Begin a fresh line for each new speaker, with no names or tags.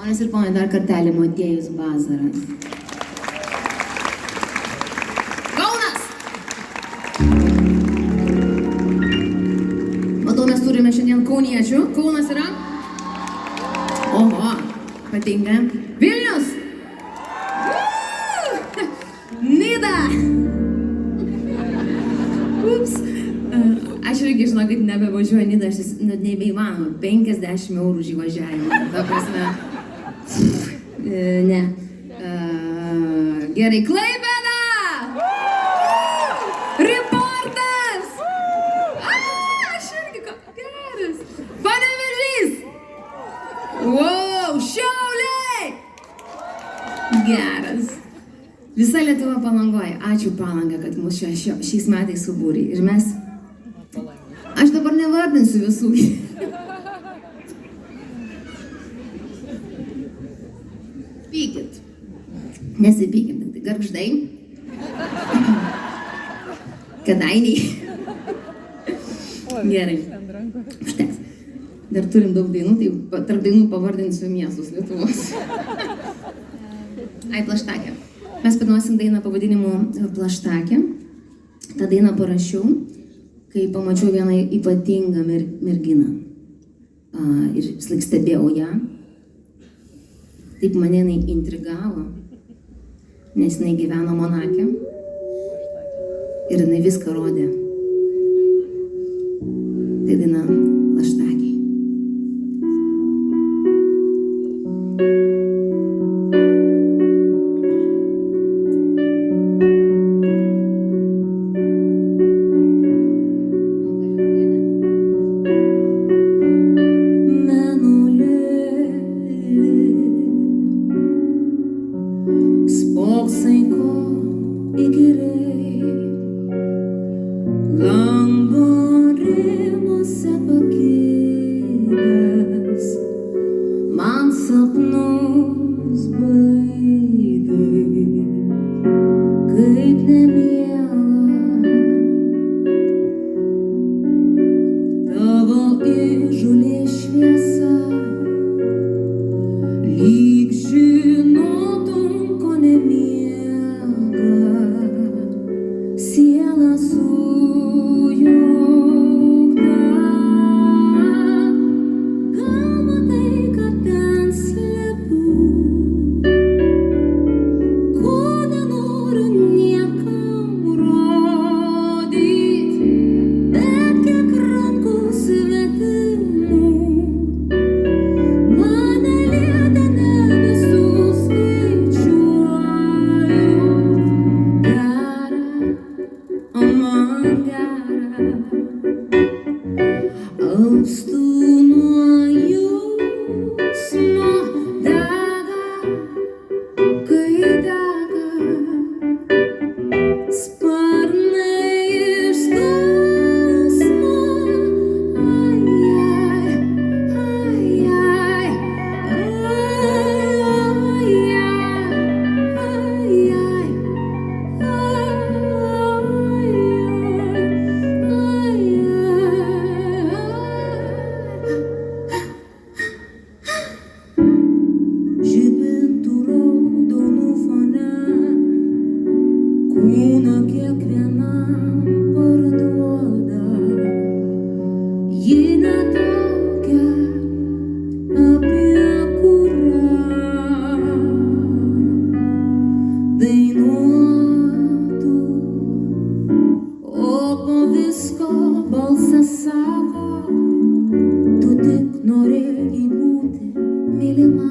Ponios ir ponai, dar kartelį Motiejus Bazaras. Kaunas! Matau, mes turime šiandien kauniečių. Kaunas yra? Oho, patinka. Vilnius! Nida! Ups. Aš irgi žinau, kad nebevažiuoju Nidą, aš nebeįmanoma. 50 eurų už įvažiavimą. Ta prasme. Ne. Gerai, Klaipėda! Reportas! Aš irgi geras. Panevėžys! Wow, Šiauliai! Geras. Visa Lietuva Palangoje. Ačiū Palanga, kad mus šiais metais subūrė. Ir mes... Aš dabar nevardinsiu visų. Pykit. Nesipykit, tai Gargždai. Kėdainiai. Gerai. Užteks. Dar turim daug dainų, tai tarp dainų pavardinsiu miestus Lietuvos. Ai, Plaštakė. Mes padainuosim dainą pavadinimu Plaštakė. tą dainą parašiau, kai pamačiau vieną ypatingą merginą. Ir vis laik stebėjau ją. Taip mane jinai intrigavo, nes jinai gyveno Monake. Ir jinai viską rodė. Tai daina Plaštakiai. Spoksai ko įkyriai, lango rėmuose pakibęs, man sapnus baidai, kaip nemiela. Tavo įžūlės šviesa, lyg žinotum, ko nemiega, siela sujaukta. Gal matai, kad ten slepiu, ko nenoriu niekam rodyt, bet kiek rankų svetimų mane lietė, ne visus skaičiuoju. Gera, o man gera, alpstu nuo jausmo, dega, kai dega sparnai iš skausmo. Ai, ai, ai, ai, žibintų raudonų fone, kūną kiekvienam parduoda. Ji ne tokia, apie kurią dainuotų, o po visko balsas sako, tu tik norėjai būti mylima.